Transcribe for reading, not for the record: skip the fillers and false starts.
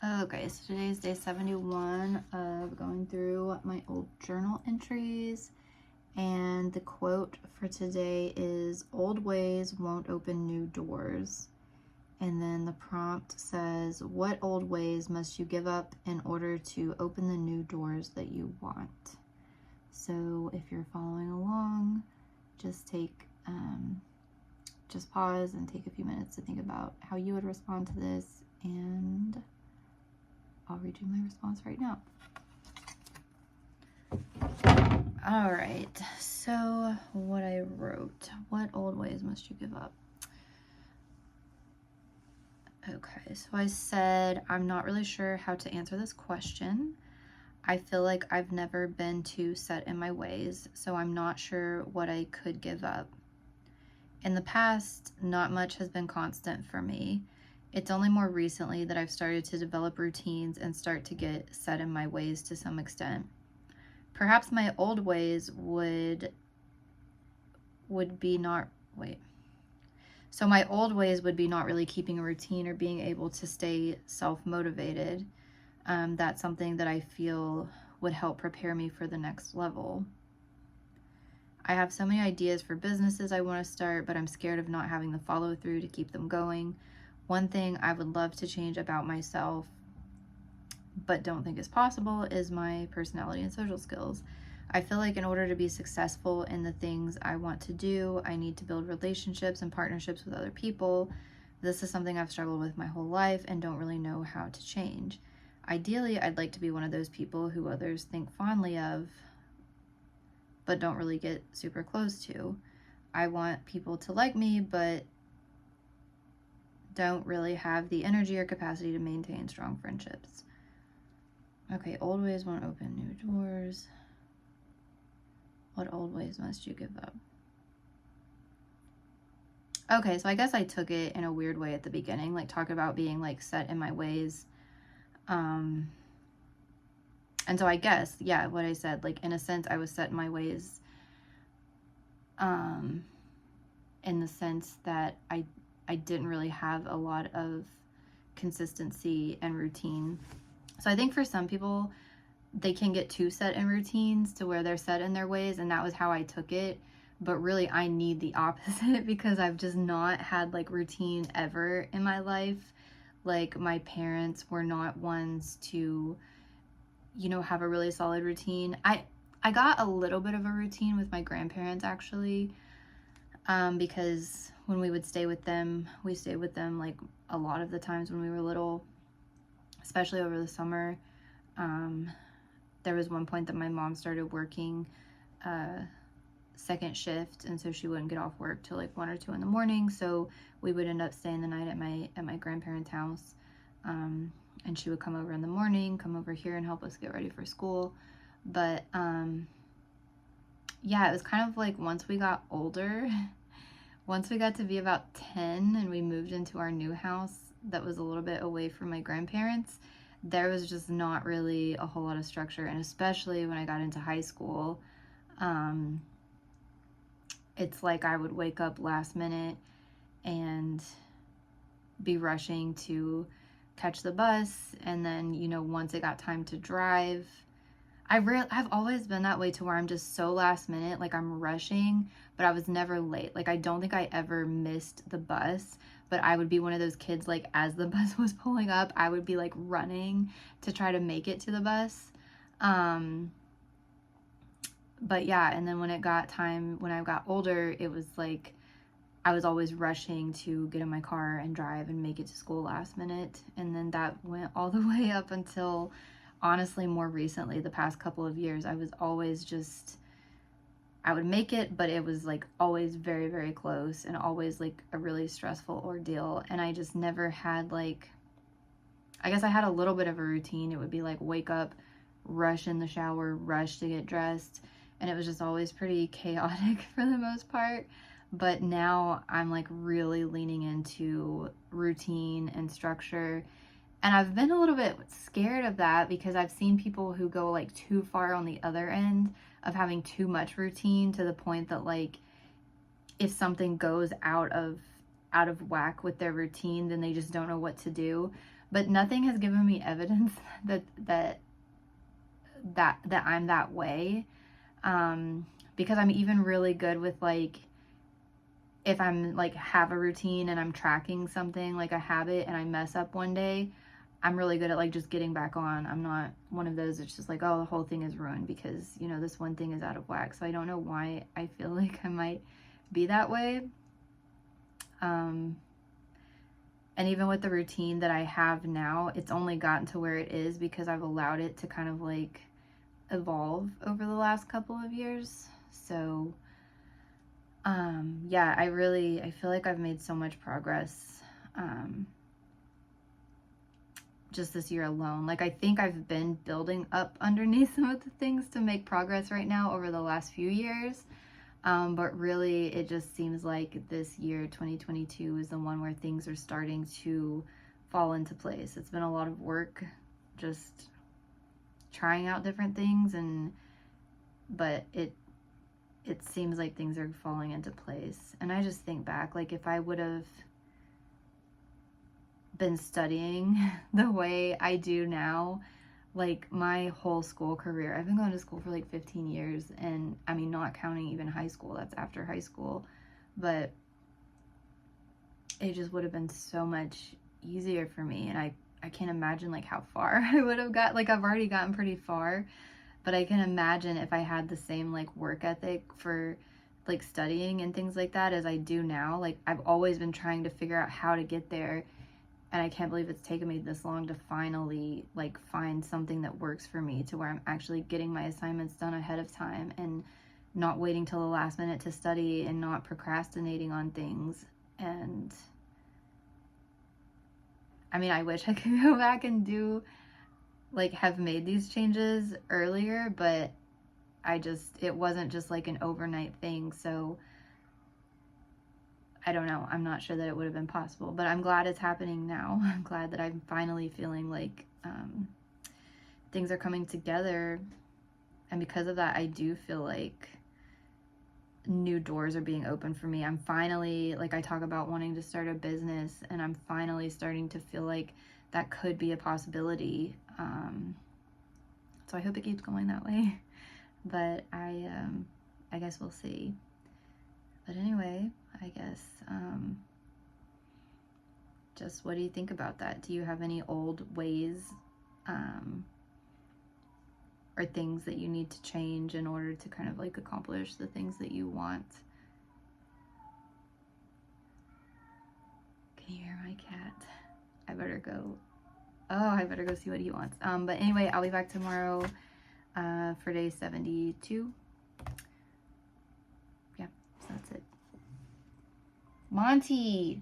Okay, so today's day 71 of going through my old journal entries. And the quote for today is, "Old ways won't open new doors." And then the prompt says, "What old ways must you give up in order to open the new doors that you want?" So if you're following along, just just pause and take a few minutes to think about how you would respond to this, and I'll read you my response right now. All right, so what I wrote, what old ways must you give up? Okay, so I said, I'm not really sure how to answer this question. I feel like I've never been too set in my ways, so I'm not sure what I could give up. In the past, not much has been constant for me. It's only more recently that I've started to develop routines and start to get set in my ways to some extent. Perhaps my old ways would be not, wait. So my old ways would be not really keeping a routine or being able to stay self-motivated. That's something that I feel would help prepare me for the next level. I have so many ideas for businesses I want to start, but I'm scared of not having the follow through to keep them going. One thing I would love to change about myself, but don't think is possible, is my personality and social skills. I feel like in order to be successful in the things I want to do, I need to build relationships and partnerships with other people. This is something I've struggled with my whole life and don't really know how to change. Ideally, I'd like to be one of those people who others think fondly of, but don't really get super close to. I want people to like me, but don't really have the energy or capacity to maintain strong friendships. Okay, old ways won't open new doors. What old ways must you give up? Okay, so I guess I took it in a weird way at the beginning, like talk about being like set in my ways. And so I guess, yeah, what I said, like in a sense, I was set in my ways in the sense that I didn't really have a lot of consistency and routine. So I think for some people, they can get too set in routines to where they're set in their ways, and that was how I took it. But really, I need the opposite because I've just not had like routine ever in my life. Like my parents were not ones to, have a really solid routine. I got a little bit of a routine with my grandparents actually, because when we would stay with them, we stayed with them like a lot of the times when we were little, especially over the summer. There was one point that my mom started working second shift, and so she wouldn't get off work till like 1 or 2 in the morning. So we would end up staying the night at my grandparents' house, and she would come over in the morning, come over here and help us get ready for school. But yeah, it was kind of like once we got older, once we got to be about 10 and we moved into our new house that was a little bit away from my grandparents, there was just not really a whole lot of structure. And especially when I got into high school, it's like I would wake up last minute and be rushing to catch the bus. And then, once it got time to drive, I've always been that way to where I'm just so last minute, like I'm rushing, but I was never late. Like I don't think I ever missed the bus, but I would be one of those kids, like as the bus was pulling up, I would be like running to try to make it to the bus. But yeah, and then when I got older, it was like I was always rushing to get in my car and drive and make it to school last minute. And then that went all the way up until, honestly, more recently, the past couple of years, I was always I would make it, but it was like always very, very close and always like a really stressful ordeal. And I just never had I guess I had a little bit of a routine. It would be like wake up, rush in the shower, rush to get dressed. And it was just always pretty chaotic for the most part. But now I'm like really leaning into routine and structure. And I've been a little bit scared of that because I've seen people who go like too far on the other end of having too much routine to the point that like if something goes out of whack with their routine, then they just don't know what to do. but nothing has given me evidence that I'm that way. Because I'm even really good with like, if I'm like have a routine and I'm tracking something like a habit and I mess up one day, I'm really good at like just getting back on. I'm not one of those that's just like, oh, the whole thing is ruined because, you know, this one thing is out of whack. So I don't know why I feel like I might be that way. And even with the routine that I have now, it's only gotten to where it is because I've allowed it to kind of like evolve over the last couple of years. So yeah, I feel like I've made so much progress just this year alone. Like, I think I've been building up underneath some of the things to make progress right now over the last few years. But really, it just seems like this year, 2022, is the one where things are starting to fall into place. It's been a lot of work just trying out different things, but it seems like things are falling into place. And I just think back, like, if I would have been studying the way I do now, like my whole school career, I've been going to school for like 15 years, and I mean, not counting even high school, that's after high school, but it just would have been so much easier for me. And I can't imagine like how far I would have got. Like, I've already gotten pretty far, but I can imagine if I had the same like work ethic for like studying and things like that as I do now. Like, I've always been trying to figure out how to get there, and I can't believe it's taken me this long to finally like find something that works for me to where I'm actually getting my assignments done ahead of time and not waiting till the last minute to study and not procrastinating on things. And I mean, I wish I could go back and do like have made these changes earlier, but it wasn't just like an overnight thing. So I don't know. I'm not sure that it would have been possible, but I'm glad it's happening now. I'm glad that I'm finally feeling like things are coming together. And because of that, I do feel like new doors are being opened for me. I'm finally, like, I talk about wanting to start a business, and I'm finally starting to feel like that could be a possibility. So I hope it keeps going that way. But I guess we'll see. But anyway, I guess just what do you think about that? Do you have any old ways or things that you need to change in order to kind of like accomplish the things that you want? Can you hear my cat? I better go. Oh, I better go see what he wants. But anyway, I'll be back tomorrow for day 72. Yeah, so that's it. Monty!